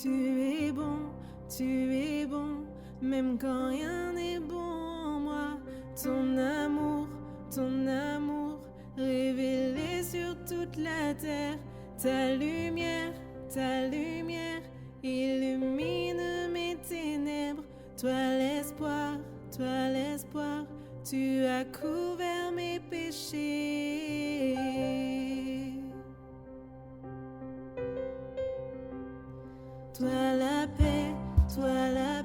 tu es bon, même quand rien n'est bon en moi. Ton amour, révélé sur toute la terre. Ta lumière, illumine mes ténèbres. Toi l'espoir, tu as couvert mes péchés. Toi la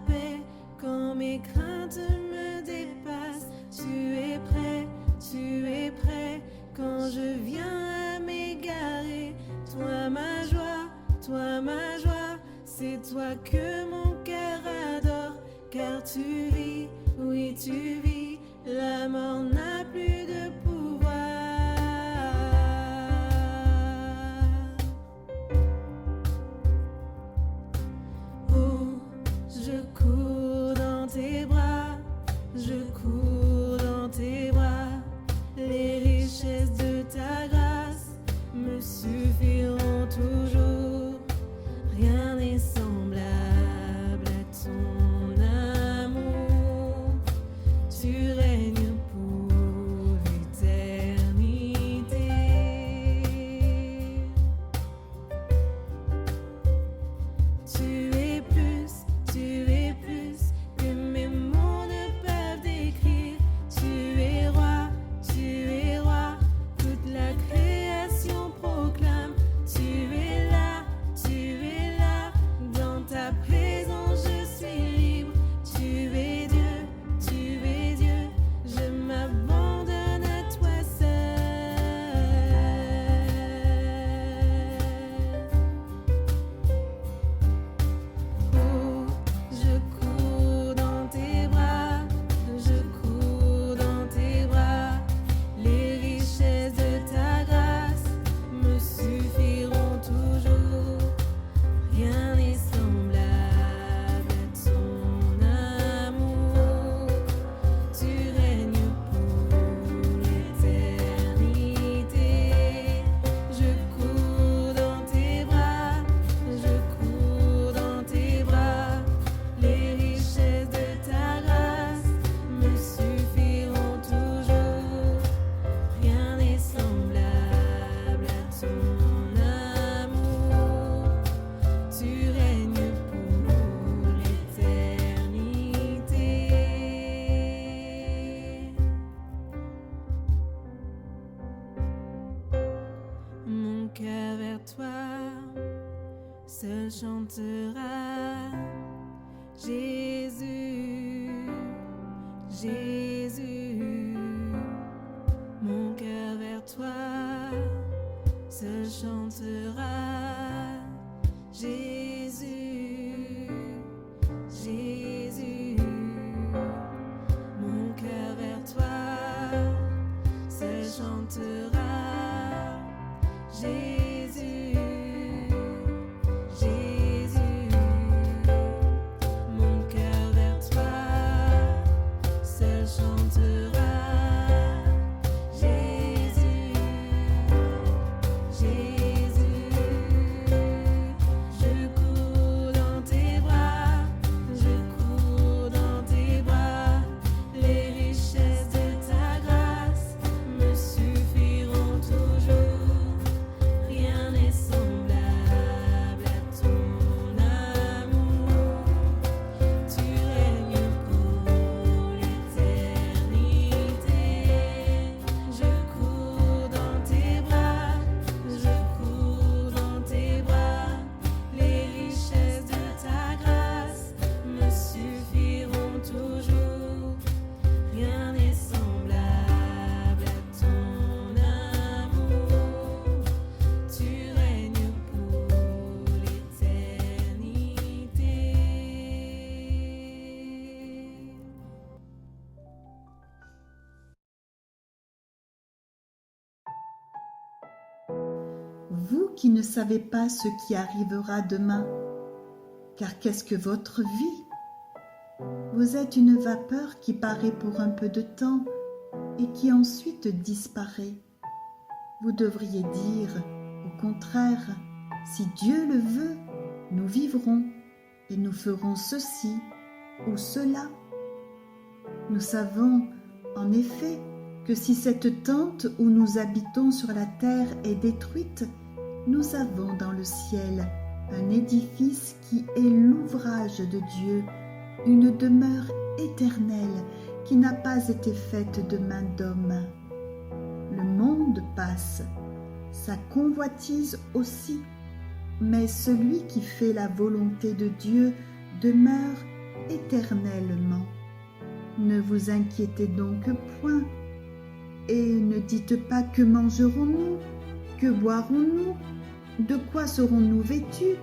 paix, quand mes craintes me dépassent. Tu es prêt, quand je viens à m'égarer. Toi ma joie, c'est toi que mon cœur adore. Car tu vis, oui tu vis, la mort n'a plus de pouvoir. Oh, je cours dans tes bras, les richesses de ta grâce me suffiront toujours. Rien n'est semblable à ton amour. Tu règnes pour l'éternité. Tu es plus que mes mots ne peuvent décrire. Tu es roi, toute la création proclame. Tu es là, dans ta présence je suis libre. Tu es Dieu, je m'abandonne à toi seul. Oh, je cours dans tes bras, les richesses de ta grâce me suffiront toujours. Rien n'est semblable à ton amour. Tu règnes pour l'éternité. Je cours dans tes bras, les richesses de ta grâce me suffiront toujours. Rien n'est semblable à ton amour. Tu règnes pour l'éternité. Mon cœur vers toi seul chantera. Jésus, mon cœur vers toi seul chantera. Jésus, mon cœur vers toi seul chantera. Jésus, mon cœur vers toi seul chantera. Jésus, je cours dans tes bras, les richesses de ta grâce me suffiront toujours. Rien n'est semblable à ton amour. Tu règnes pour l'éternité. Je cours dans tes bras, les richesses de ta grâce me suffiront toujours. Rien n'est semblable à ton amour. Tu règnes pour l'éternité. Vous qui ne savez pas ce qui arrivera demain, car qu'est-ce que votre vie? Vous êtes une vapeur qui paraît pour un peu de temps et qui ensuite disparaît. Vous devriez dire, au contraire, si Dieu le veut, nous vivrons et nous ferons ceci ou cela. Nous savons en effet que si cette tente où nous habitons sur la terre est détruite, nous avons dans le ciel un édifice qui est l'ouvrage de Dieu, une demeure éternelle qui n'a pas été faite de main d'homme. Le monde passe, sa convoitise aussi, mais celui qui fait la volonté de Dieu demeure éternellement. Ne vous inquiétez donc point, et ne dites pas que mangerons-nous, que boirons-nous, de quoi serons-nous vêtus,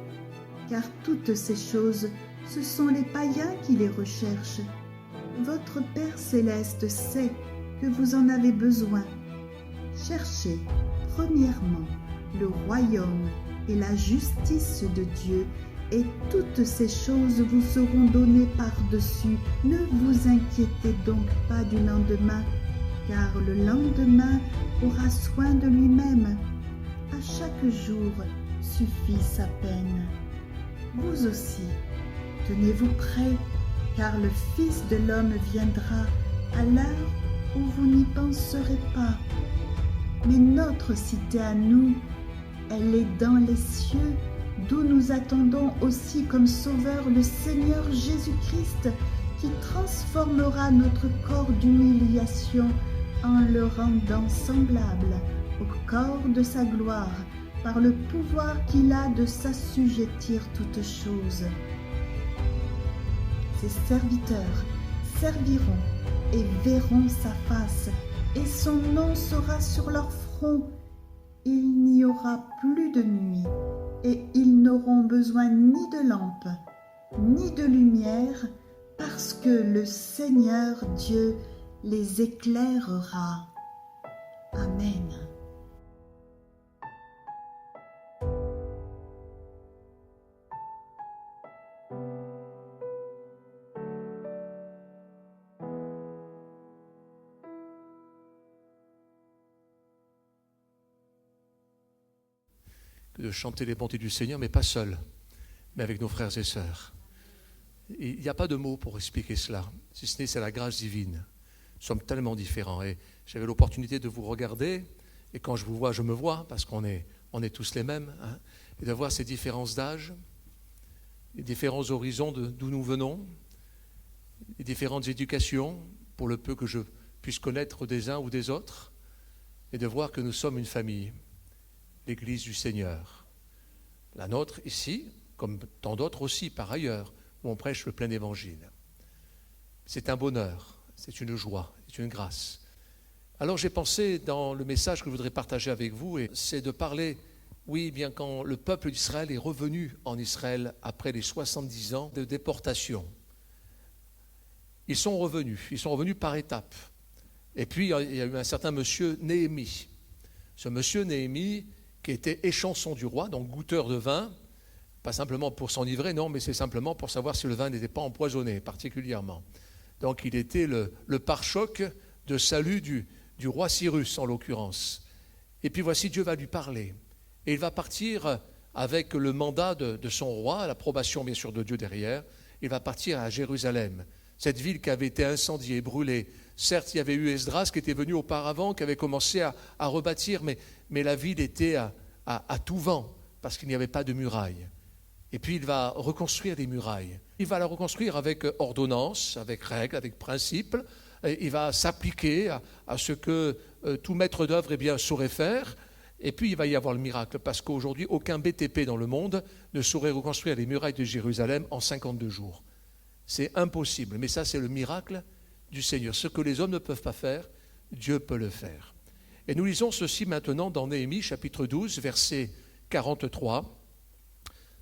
car toutes ces choses, ce sont les païens qui les recherchent. Votre Père céleste sait que vous en avez besoin. Cherchez premièrement le royaume et la justice de Dieu, et toutes ces choses vous seront données par-dessus. Ne vous inquiétez donc pas du lendemain, car le lendemain aura soin de lui-même. À chaque jour suffit sa peine. Vous aussi, tenez-vous prêts, car le Fils de l'homme viendra à l'heure où vous n'y penserez pas. Mais notre cité à nous, elle est dans les cieux, d'où nous attendons aussi comme Sauveur le Seigneur Jésus-Christ, qui transformera notre corps d'humiliation en le rendant semblable au corps de sa gloire, par le pouvoir qu'il a de s'assujettir toutes choses. Ses serviteurs serviront et verront sa face, et son nom sera sur leur front. Il n'y aura plus de nuit, et ils n'auront besoin ni de lampe, ni de lumière, parce que le Seigneur Dieu les éclairera. Amen. De chanter les bontés du Seigneur, mais pas seul, mais avec nos frères et sœurs. Il n'y a pas de mots pour expliquer cela, si ce n'est c'est la grâce divine. Nous sommes tellement différents, et j'avais l'opportunité de vous regarder, et quand je vous vois, je me vois, parce qu'on est tous les mêmes, hein, et de voir ces différences d'âge, les différents horizons d'où nous venons, les différentes éducations, pour le peu que je puisse connaître des uns ou des autres, et de voir que nous sommes une famille. L'Église du Seigneur. La nôtre ici, comme tant d'autres aussi par ailleurs, où on prêche le plein évangile. C'est un bonheur, c'est une joie, c'est une grâce. Alors j'ai pensé dans le message que je voudrais partager avec vous, et c'est de parler, oui, bien quand le peuple d'Israël est revenu en Israël après les 70 ans de déportation. Ils sont revenus par étapes. Et puis il y a eu un certain monsieur Néhémie. Ce monsieur Néhémie, qui était échanson du roi, donc goûteur de vin, pas simplement pour s'enivrer, non, mais c'est simplement pour savoir si le vin n'était pas empoisonné, particulièrement. Donc il était le pare-choc de salut du roi Cyrus, en l'occurrence. Et puis voici, Dieu va lui parler. Et il va partir avec le mandat de son roi, l'approbation bien sûr de Dieu derrière. Il va partir à Jérusalem, cette ville qui avait été incendiée, brûlée. Certes, il y avait eu Esdras qui était venu auparavant, qui avait commencé à rebâtir, mais la ville était à tout vent, parce qu'il n'y avait pas de murailles. Et puis il va reconstruire les murailles. Il va la reconstruire avec ordonnances, avec règles, avec principes. Et il va s'appliquer à ce que tout maître d'œuvre saurait faire. Et puis il va y avoir le miracle, parce qu'aujourd'hui, aucun BTP dans le monde ne saurait reconstruire les murailles de Jérusalem en 52 jours. C'est impossible, mais ça c'est le miracle du Seigneur. Ce que les hommes ne peuvent pas faire, Dieu peut le faire. Et nous lisons ceci maintenant dans Néhémie, chapitre 12, verset 43.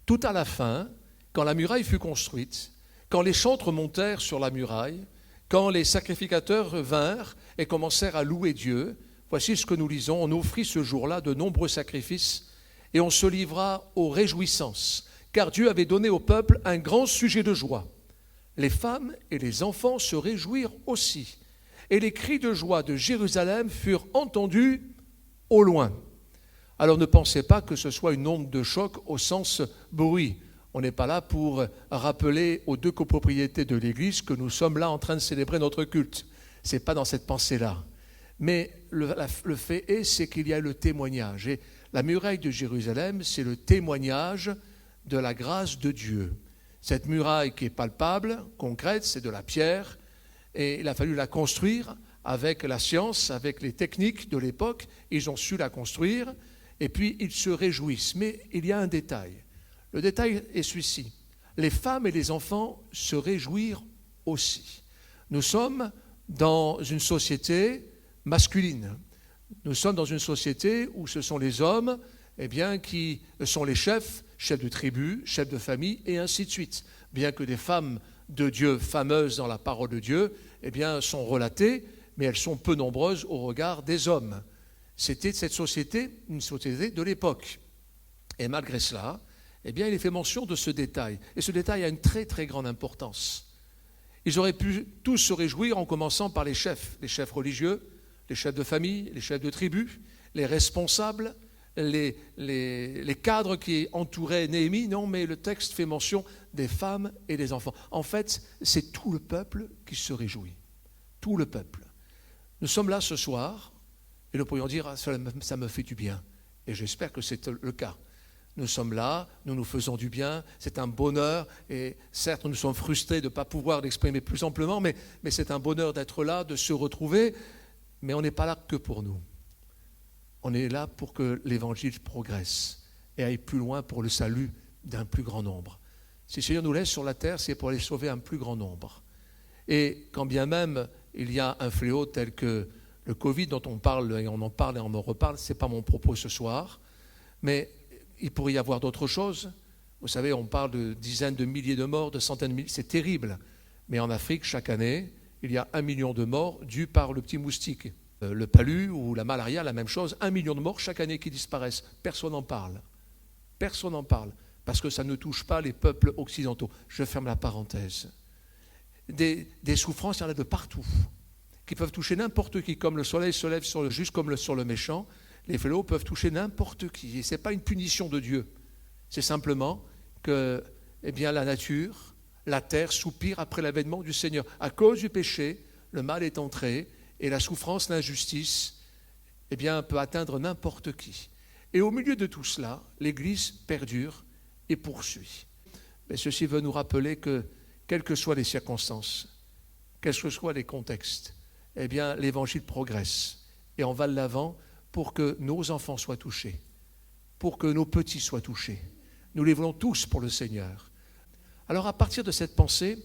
Tout à la fin, quand la muraille fut construite, quand les chantres montèrent sur la muraille, quand les sacrificateurs vinrent et commencèrent à louer Dieu, voici ce que nous lisons. On offrit ce jour-là de nombreux sacrifices et on se livra aux réjouissances, car Dieu avait donné au peuple un grand sujet de joie. Les femmes et les enfants se réjouirent aussi, et les cris de joie de Jérusalem furent entendus au loin. Alors ne pensez pas que ce soit une onde de choc au sens bruit. On n'est pas là pour rappeler aux deux copropriétés de l'Église que nous sommes là en train de célébrer notre culte. Ce n'est pas dans cette pensée-là. Mais le fait est, c'est qu'il y a le témoignage. Et la muraille de Jérusalem, c'est le témoignage de la grâce de Dieu. Cette muraille qui est palpable, concrète, c'est de la pierre. Et il a fallu la construire avec la science, avec les techniques de l'époque. Ils ont su la construire. Et puis, ils se réjouissent. Mais il y a un détail. Le détail est celui-ci. Les femmes et les enfants se réjouirent aussi. Nous sommes dans une société masculine. Nous sommes dans une société où ce sont les hommes qui sont les chefs de tribu, chefs de famille, et ainsi de suite. Bien que des femmes de Dieu fameuses dans la parole de Dieu sont relatées, mais elles sont peu nombreuses au regard des hommes. C'était cette société, une société de l'époque. Et malgré cela, il est fait mention de ce détail. Et ce détail a une très très grande importance. Ils auraient pu tous se réjouir en commençant par les chefs religieux, les chefs de famille, les chefs de tribu, les responsables, les cadres qui entouraient Néhémie. Non, mais le texte fait mention des femmes et des enfants. En fait, c'est tout le peuple qui se réjouit. Tout le peuple. Nous sommes là ce soir et nous pourrions dire « ça me fait du bien ». Et j'espère que c'est le cas. Nous sommes là, nous nous faisons du bien, c'est un bonheur, et certes nous sommes frustrés de ne pas pouvoir l'exprimer plus amplement, mais c'est un bonheur d'être là, de se retrouver, mais on n'est pas là que pour nous. On est là pour que l'Évangile progresse et aille plus loin pour le salut d'un plus grand nombre. Si le Seigneur nous laisse sur la terre, c'est pour aller sauver un plus grand nombre. Et quand bien même il y a un fléau tel que le Covid dont on parle, et on en parle et on en reparle, ce n'est pas mon propos ce soir, mais il pourrait y avoir d'autres choses. Vous savez, on parle de dizaines de milliers de morts, de centaines de milliers, c'est terrible. Mais en Afrique, chaque année, il y a 1 million de morts dus par le petit moustique. Le palu ou la malaria, la même chose, 1 million de morts chaque année qui disparaissent. Personne n'en parle. Personne n'en parle, parce que ça ne touche pas les peuples occidentaux. Je ferme la parenthèse. Des souffrances, il y en a de partout, qui peuvent toucher n'importe qui, comme le soleil se lève sur le juste comme sur le méchant. Les fléaux peuvent toucher n'importe qui. Et ce n'est pas une punition de Dieu. C'est simplement que la nature, la terre soupire après l'avènement du Seigneur. À cause du péché, le mal est entré et la souffrance, l'injustice, peut atteindre n'importe qui. Et au milieu de tout cela, l'Église perdure et poursuit. Mais ceci veut nous rappeler que, quelles que soient les circonstances, quels que soient les contextes, l'Évangile progresse et on va de l'avant pour que nos enfants soient touchés, pour que nos petits soient touchés. Nous les voulons tous pour le Seigneur. Alors à partir de cette pensée,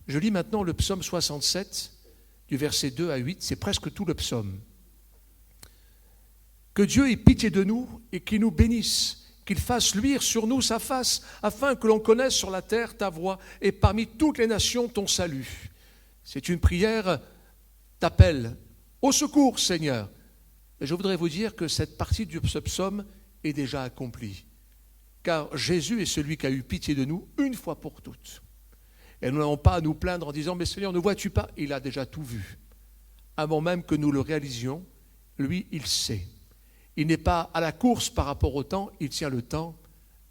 je lis maintenant le psaume 67, du verset 2 à 8, c'est presque tout le psaume. Que Dieu ait pitié de nous et qu'il nous bénisse, qu'il fasse luire sur nous sa face, afin que l'on connaisse sur la terre ta voie et parmi toutes les nations ton salut. C'est une prière d'appel. Au secours, Seigneur. Et je voudrais vous dire que cette partie de ce psaume est déjà accomplie. Car Jésus est celui qui a eu pitié de nous une fois pour toutes. Et nous n'avons pas à nous plaindre en disant « Mais Seigneur, ne vois-tu pas ?» Il a déjà tout vu. Avant même que nous le réalisions, lui, il sait. Il n'est pas à la course par rapport au temps, il tient le temps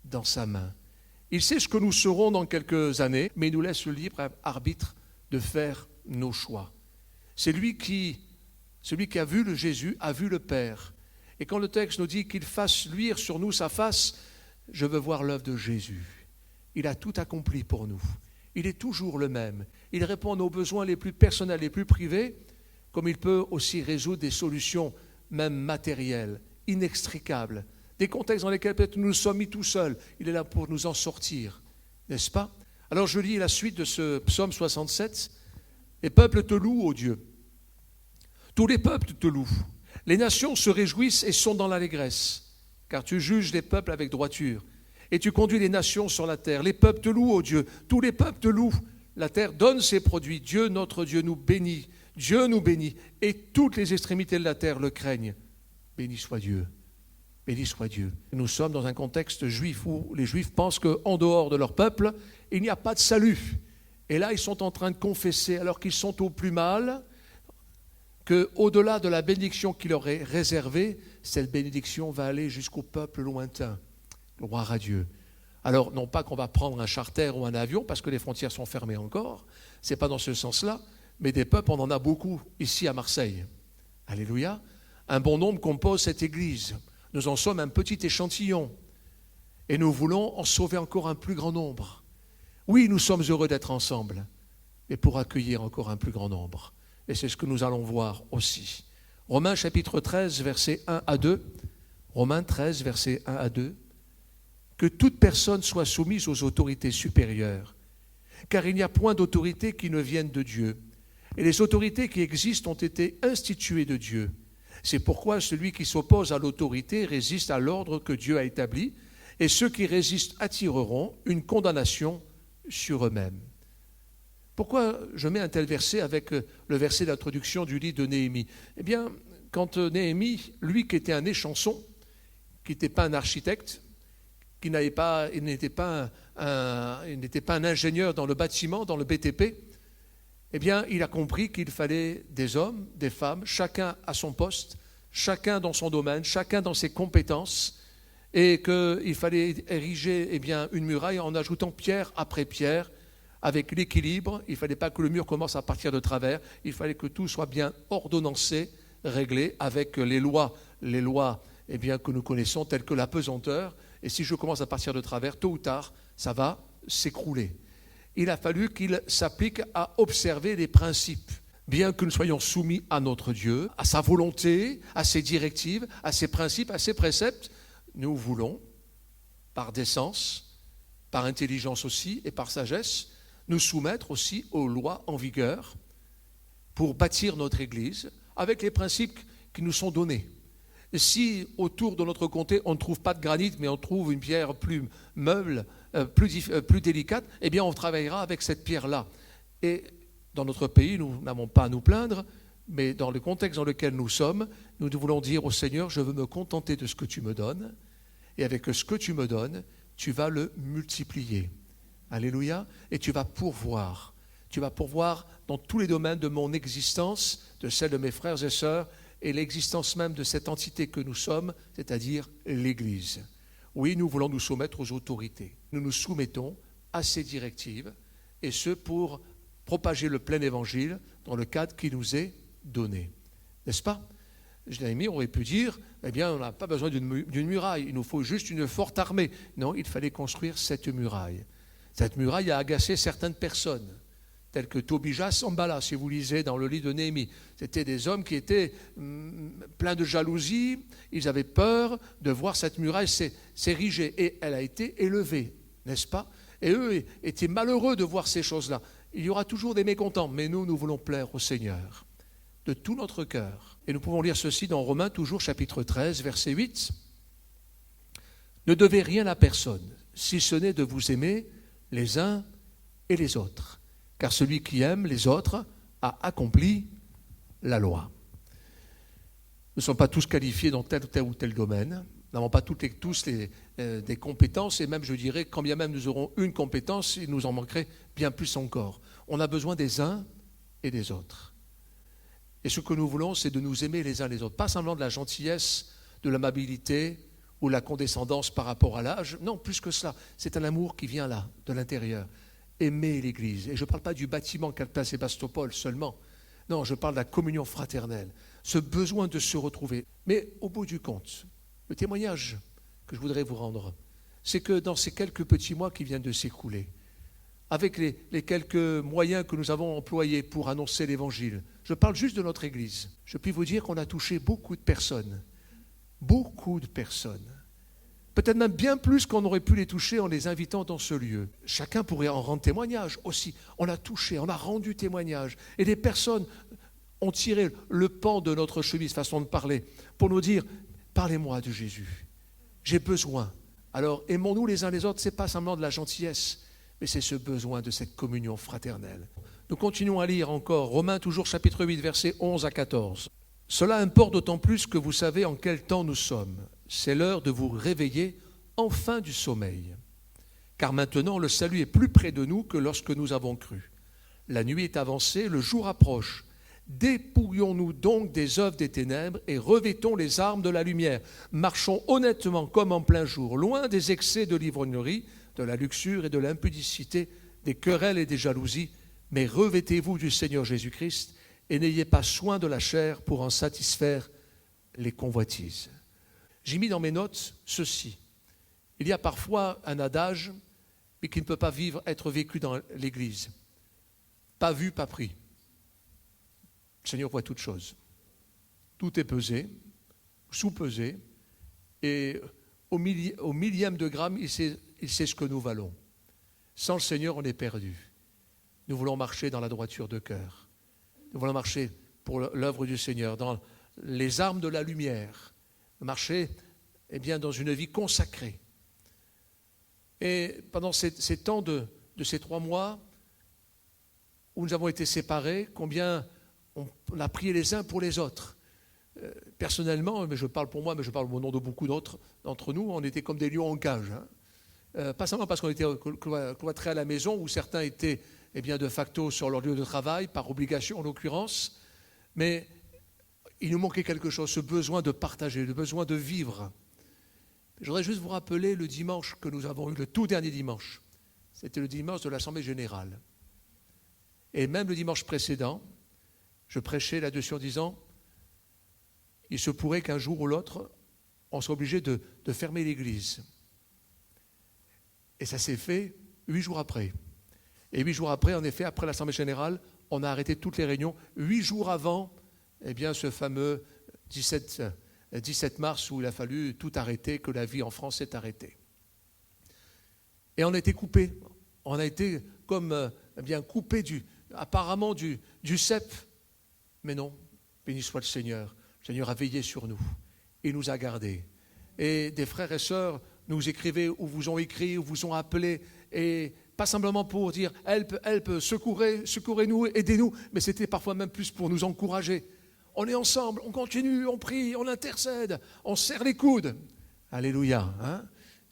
dans sa main. Il sait ce que nous serons dans quelques années, mais il nous laisse le libre arbitre de faire nos choix. C'est lui celui qui a vu le Jésus, a vu le Père. Et quand le texte nous dit qu'il fasse luire sur nous sa face, je veux voir l'œuvre de Jésus. Il a tout accompli pour nous. Il est toujours le même. Il répond à nos besoins les plus personnels, les plus privés, comme il peut aussi résoudre des solutions même matérielles, inextricables, des contextes dans lesquels peut-être nous nous sommes mis tout seuls. Il est là pour nous en sortir, n'est-ce pas? Alors je lis la suite de ce psaume 67. Les peuples te louent, ô Dieu. Tous les peuples te louent. Les nations se réjouissent et sont dans l'allégresse, car tu juges les peuples avec droiture, et tu conduis les nations sur la terre. Les peuples te louent, ô Dieu. Tous les peuples te louent. La terre donne ses produits. Dieu, notre Dieu, nous bénit. Dieu nous bénit, et toutes les extrémités de la terre le craignent. Béni soit Dieu. Béni soit Dieu. Nous sommes dans un contexte juif où les Juifs pensent qu'en dehors de leur peuple, il n'y a pas de salut. Et là, ils sont en train de confesser, alors qu'ils sont au plus mal, qu'au-delà de la bénédiction qui leur est réservée, cette bénédiction va aller jusqu'au peuple lointain. Gloire à Dieu. Alors, non pas qu'on va prendre un charter ou un avion, parce que les frontières sont fermées encore, ce n'est pas dans ce sens-là, mais des peuples, on en a beaucoup ici à Marseille. Alléluia. Un bon nombre compose cette Église. Nous en sommes un petit échantillon. Et nous voulons en sauver encore un plus grand nombre. Oui, nous sommes heureux d'être ensemble, mais pour accueillir encore un plus grand nombre. Et c'est ce que nous allons voir aussi. Romains chapitre 13, versets 1 à 2. Romains 13, versets 1 à 2. Que toute personne soit soumise aux autorités supérieures, car il n'y a point d'autorité qui ne vienne de Dieu. Et les autorités qui existent ont été instituées de Dieu. C'est pourquoi celui qui s'oppose à l'autorité résiste à l'ordre que Dieu a établi, et ceux qui résistent attireront une condamnation sur eux-mêmes. Pourquoi je mets un tel verset avec le verset d'introduction du livre de Néhémie? Eh bien, quand Néhémie, lui qui était un échanson, qui n'était pas un architecte, il n'était pas un ingénieur dans le bâtiment, dans le BTP, eh bien, il a compris qu'il fallait des hommes, des femmes, chacun à son poste, chacun dans son domaine, chacun dans ses compétences, et qu'il fallait ériger une muraille en ajoutant pierre après pierre, avec l'équilibre. Il ne fallait pas que le mur commence à partir de travers, il fallait que tout soit bien ordonnancé, réglé, avec les lois que nous connaissons, telles que la pesanteur. Et si je commence à partir de travers, tôt ou tard, ça va s'écrouler. Il a fallu qu'il s'applique à observer les principes, bien que nous soyons soumis à notre Dieu, à sa volonté, à ses directives, à ses principes, à ses préceptes. Nous voulons, par décence, par intelligence aussi et par sagesse, nous soumettre aussi aux lois en vigueur pour bâtir notre Église avec les principes qui nous sont donnés. Et si autour de notre comté on ne trouve pas de granit, mais on trouve une pierre plus meuble, plus délicate, eh bien on travaillera avec cette pierre-là. Et dans notre pays, nous n'avons pas à nous plaindre, mais dans le contexte dans lequel nous sommes, nous voulons dire au Seigneur, je veux me contenter de ce que tu me donnes, et avec ce que tu me donnes, tu vas le multiplier. Alléluia. Et tu vas pourvoir. Tu vas pourvoir dans tous les domaines de mon existence, de celle de mes frères et sœurs, et l'existence même de cette entité que nous sommes, c'est-à-dire l'Église. Oui, nous voulons nous soumettre aux autorités. Nous nous soumettons à ces directives, et ce pour propager le plein évangile dans le cadre qui nous est donné. N'est-ce pas? Jérémie aurait pu dire, eh bien, on n'a pas besoin d'une muraille, il nous faut juste une forte armée. Non, il fallait construire cette muraille. Cette muraille a agacé certaines personnes, tels que Tobija, Sambala, si vous lisez dans le livre de Néhémie. C'était des hommes qui étaient pleins de jalousie, ils avaient peur de voir cette muraille s'ériger, et elle a été élevée, n'est-ce pas? Et eux étaient malheureux de voir ces choses-là. Il y aura toujours des mécontents, mais nous voulons plaire au Seigneur de tout notre cœur. Et nous pouvons lire ceci dans Romains, toujours chapitre 13, verset 8. « Ne devez rien à personne, si ce n'est de vous aimer les uns et les autres. Car celui qui aime les autres a accompli la loi. » Nous ne sommes pas tous qualifiés dans tel ou tel domaine. Nous n'avons pas tous des compétences, et même, je dirais, quand bien même nous aurons une compétence, il nous en manquerait bien plus encore. On a besoin des uns et des autres. Et ce que nous voulons, c'est de nous aimer les uns les autres. Pas simplement de la gentillesse, de l'amabilité ou la condescendance par rapport à l'âge. Non, plus que cela. C'est un amour qui vient là, de l'intérieur. Aimer l'Église. Et je ne parle pas du bâtiment qu'a place Sébastopol seulement. Non, je parle de la communion fraternelle. Ce besoin de se retrouver. Mais au bout du compte, le témoignage que je voudrais vous rendre, c'est que dans ces quelques petits mois qui viennent de s'écouler, avec les quelques moyens que nous avons employés pour annoncer l'Évangile, je parle juste de notre Église. Je puis vous dire qu'on a touché beaucoup de personnes. Beaucoup de personnes. Peut-être même bien plus qu'on aurait pu les toucher en les invitant dans ce lieu. Chacun pourrait en rendre témoignage aussi. On a touché, on a rendu témoignage. Et des personnes ont tiré le pan de notre chemise, façon de parler, pour nous dire, parlez-moi de Jésus. J'ai besoin. Alors aimons-nous les uns les autres, ce n'est pas simplement de la gentillesse, mais c'est ce besoin de cette communion fraternelle. Nous continuons à lire encore Romains, toujours chapitre 8, versets 11 à 14. « Cela importe d'autant plus que vous savez en quel temps nous sommes. C'est l'heure de vous réveiller enfin du sommeil. Car maintenant le salut est plus près de nous que lorsque nous avons cru. La nuit est avancée, le jour approche. Dépouillons-nous donc des œuvres des ténèbres et revêtons les armes de la lumière. Marchons honnêtement comme en plein jour, loin des excès de l'ivrognerie, de la luxure et de l'impudicité, des querelles et des jalousies, mais revêtez-vous du Seigneur Jésus-Christ et n'ayez pas soin de la chair pour en satisfaire les convoitises. J'ai mis dans mes notes ceci. Il y a parfois un adage, mais qui ne peut pas être vécu dans l'Église. Pas vu, pas pris. Le Seigneur voit toutes choses. Tout est pesé, sous-pesé, et au millième de gramme, il sait ce que nous valons. Sans le Seigneur, on est perdu. Nous voulons marcher dans la droiture de cœur. Nous voulons marcher pour l'œuvre du Seigneur, dans les armes de la lumière, marcher dans une vie consacrée. Et pendant ces temps de ces 3 mois où nous avons été séparés, combien on a prié les uns pour les autres. Personnellement, mais je parle pour moi, mais je parle au nom de beaucoup d'autres d'entre nous, on était comme des lions en cage. Pas seulement parce qu'on était cloîtrés à la maison, où certains étaient de facto sur leur lieu de travail, par obligation en l'occurrence, mais il nous manquait quelque chose, ce besoin de partager, le besoin de vivre. Je voudrais juste vous rappeler le dimanche que nous avons eu, le tout dernier dimanche. C'était le dimanche de l'Assemblée générale. Et même le dimanche précédent, je prêchais là-dessus en disant, il se pourrait qu'un jour ou l'autre, on soit obligé de fermer l'église. Et ça s'est fait 8 jours après. Et 8 jours après, en effet, après l'Assemblée générale, on a arrêté toutes les réunions. 8 jours avant, ce fameux 17 mars où il a fallu tout arrêter, que la vie en France s'est arrêtée. Et on a été coupés. On a été comme coupés apparemment du cep. Mais non, béni soit le Seigneur. Le Seigneur a veillé sur nous. Il nous a gardés. Et des frères et sœurs nous écrivaient ou vous ont écrit ou vous ont appelé. Et pas simplement pour dire « help, secourez-nous, aidez-nous », mais c'était parfois même plus pour nous encourager. On est ensemble, on continue, on prie, on intercède, on serre les coudes. Alléluia, hein?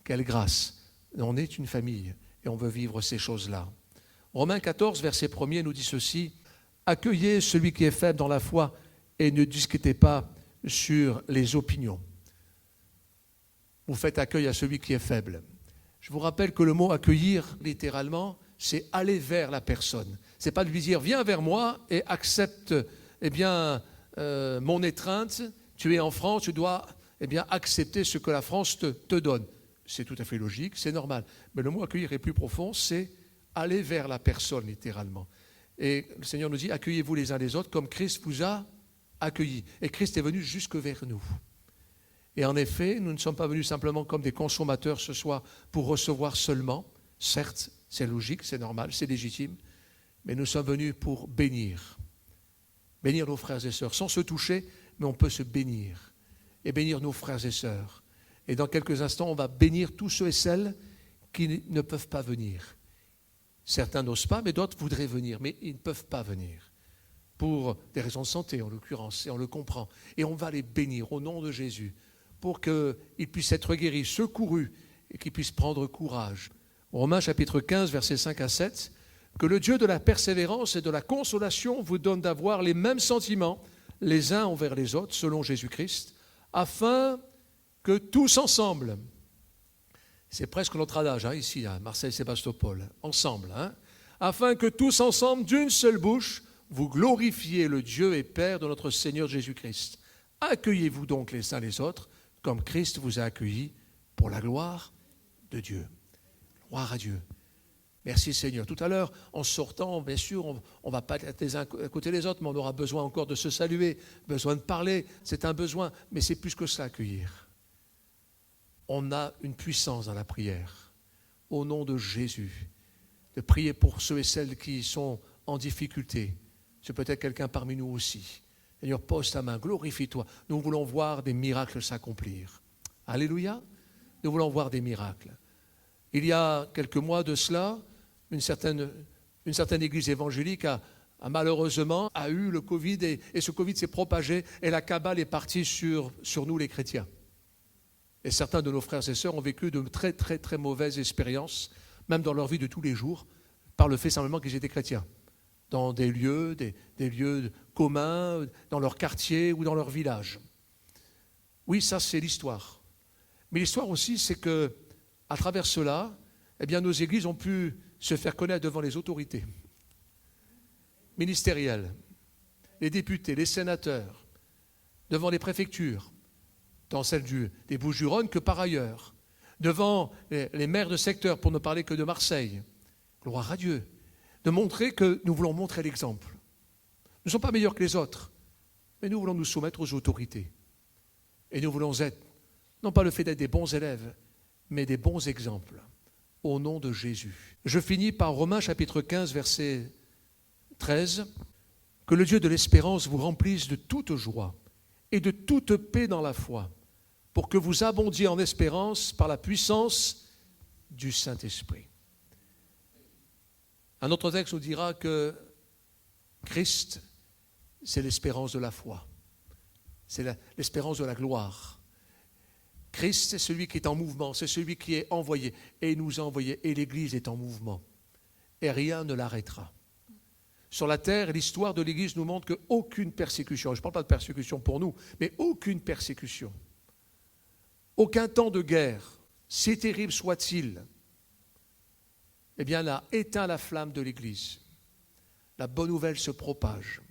Quelle grâce. On est une famille et on veut vivre ces choses-là. Romains 14, verset 1er nous dit ceci. « Accueillez celui qui est faible dans la foi et ne discutez pas sur les opinions. » Vous faites accueil à celui qui est faible. Je vous rappelle que le mot « accueillir », littéralement, c'est aller vers la personne. Ce n'est pas de lui dire « viens vers moi et accepte mon étreinte, tu es en France, tu dois accepter ce que la France te donne. » C'est tout à fait logique, c'est normal. Mais le mot « accueillir » est plus profond, c'est aller vers la personne, littéralement. Et le Seigneur nous dit « accueillez-vous les uns les autres comme Christ vous a accueillis. » Et Christ est venu jusque vers nous. Et en effet, nous ne sommes pas venus simplement comme des consommateurs ce soir pour recevoir seulement. Certes, c'est logique, c'est normal, c'est légitime, mais nous sommes venus pour bénir. Bénir nos frères et sœurs, sans se toucher, mais on peut se bénir. Et bénir nos frères et sœurs. Et dans quelques instants, on va bénir tous ceux et celles qui ne peuvent pas venir. Certains n'osent pas, mais d'autres voudraient venir, mais ils ne peuvent pas venir. Pour des raisons de santé, en l'occurrence, et on le comprend. Et on va les bénir au nom de Jésus, pour qu'ils puissent être guéris, secourus, et qu'ils puissent prendre courage. Romains chapitre 15, versets 5 à 7, que le Dieu de la persévérance et de la consolation vous donne d'avoir les mêmes sentiments les uns envers les autres, selon Jésus-Christ, afin que tous ensemble, c'est presque notre adage ici, à Marseille-Sébastopol, ensemble, afin que tous ensemble, d'une seule bouche, vous glorifiez le Dieu et Père de notre Seigneur Jésus-Christ. Accueillez-vous donc les uns les autres, comme Christ vous a accueillis pour la gloire de Dieu. Gloire à Dieu. Merci Seigneur. Tout à l'heure, en sortant, bien sûr, on ne va pas être les uns à côté des autres, mais on aura besoin encore de se saluer, besoin de parler. C'est un besoin, mais c'est plus que ça, accueillir. On a une puissance dans la prière, au nom de Jésus, de prier pour ceux et celles qui sont en difficulté. C'est peut-être quelqu'un parmi nous aussi. Seigneur, pose ta main, glorifie-toi. Nous voulons voir des miracles s'accomplir. Alléluia. Nous voulons voir des miracles. Il y a quelques mois de cela, une certaine église évangélique a malheureusement eu le Covid et ce Covid s'est propagé et la cabale est partie sur nous les chrétiens. Et certains de nos frères et sœurs ont vécu de très très très mauvaises expériences, même dans leur vie de tous les jours, par le fait simplement qu'ils étaient chrétiens. Dans des lieux communs, dans leur quartier ou dans leur village. Oui, ça c'est l'histoire. Mais l'histoire aussi, c'est que à travers cela, eh bien nos églises ont pu se faire connaître devant les autorités ministérielles, les députés, les sénateurs, devant les préfectures, tant celles des Bouches-du-Rhône que par ailleurs, devant les maires de secteur, pour ne parler que de Marseille. Gloire à Dieu. De montrer que nous voulons montrer l'exemple. Nous ne sommes pas meilleurs que les autres, mais nous voulons nous soumettre aux autorités. Et nous voulons être, non pas le fait d'être des bons élèves, mais des bons exemples, au nom de Jésus. Je finis par Romains chapitre 15, verset 13. Que le Dieu de l'espérance vous remplisse de toute joie et de toute paix dans la foi, pour que vous abondiez en espérance par la puissance du Saint-Esprit. Un autre texte nous dira que Christ, c'est l'espérance de la foi. C'est l'espérance de la gloire. Christ, c'est celui qui est en mouvement, c'est celui qui est envoyé. Et il nous a envoyés, et l'Église est en mouvement. Et rien ne l'arrêtera. Sur la terre, l'histoire de l'Église nous montre qu'aucune persécution, je ne parle pas de persécution pour nous, mais aucune persécution, aucun temps de guerre, si terrible soit-il, eh bien là, éteint la flamme de l'Église. La bonne nouvelle se propage.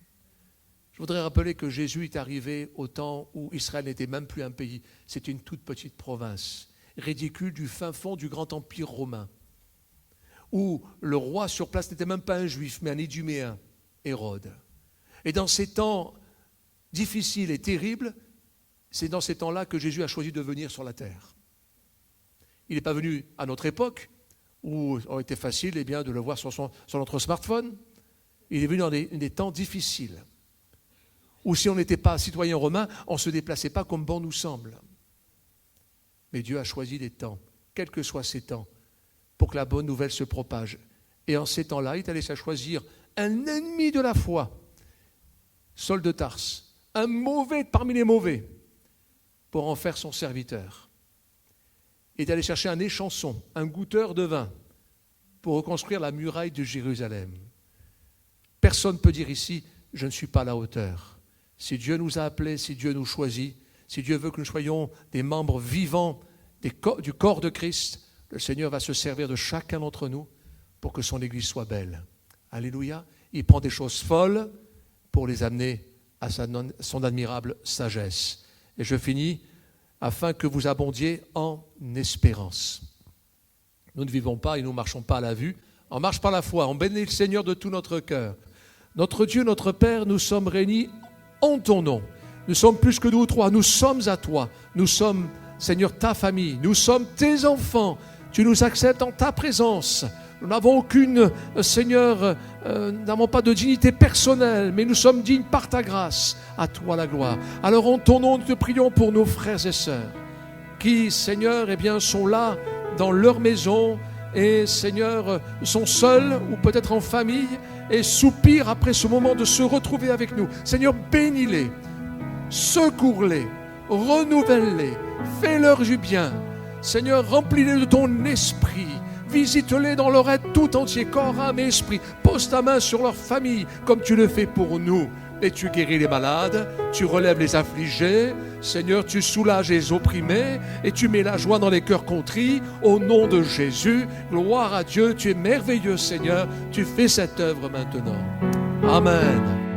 Je voudrais rappeler que Jésus est arrivé au temps où Israël n'était même plus un pays. C'était une toute petite province, ridicule du fin fond du grand empire romain, où le roi sur place n'était même pas un juif, mais un Iduméen, Hérode. Et dans ces temps difficiles et terribles, c'est dans ces temps-là que Jésus a choisi de venir sur la terre. Il n'est pas venu à notre époque, où il aurait été facile de le voir sur notre smartphone. Il est venu dans des temps difficiles, où si on n'était pas citoyen romain, on ne se déplaçait pas comme bon nous semble. Mais Dieu a choisi des temps, quels que soient ces temps, pour que la bonne nouvelle se propage. Et en ces temps-là, il est allé choisir un ennemi de la foi, Saul de Tarse, un mauvais parmi les mauvais, pour en faire son serviteur. Il est allé chercher un échanson, un goûteur de vin, pour reconstruire la muraille de Jérusalem. Personne ne peut dire ici, je ne suis pas à la hauteur. Si Dieu nous a appelés, si Dieu nous choisit, si Dieu veut que nous soyons des membres vivants du corps de Christ, le Seigneur va se servir de chacun d'entre nous pour que son Église soit belle. Alléluia. Il prend des choses folles pour les amener à son admirable sagesse. Et je finis, afin que vous abondiez en espérance. Nous ne vivons pas et nous ne marchons pas à la vue. On marche par la foi, on bénit le Seigneur de tout notre cœur. Notre Dieu, notre Père, nous sommes réunis en ton nom. Nous sommes plus que deux ou trois, nous sommes à toi. Nous sommes, Seigneur, ta famille. Nous sommes tes enfants. Tu nous acceptes en ta présence. Nous n'avons aucune, Seigneur, n'avons pas de dignité personnelle, mais nous sommes dignes par ta grâce. À toi la gloire. Alors en ton nom, nous te prions pour nos frères et sœurs qui, Seigneur, sont là dans leur maison et, Seigneur, sont seuls ou peut-être en famille et soupirent après ce moment de se retrouver avec nous. Seigneur, bénis-les, secours-les, renouvelle-les, fais-leur du bien. Seigneur, remplis-les de ton esprit. Visite-les dans leur être tout entier, corps, âme et esprit. Pose ta main sur leur famille, comme tu le fais pour nous. Et tu guéris les malades, tu relèves les affligés. Seigneur, tu soulages les opprimés et tu mets la joie dans les cœurs contrits. Au nom de Jésus, gloire à Dieu. Tu es merveilleux, Seigneur. Tu fais cette œuvre maintenant. Amen.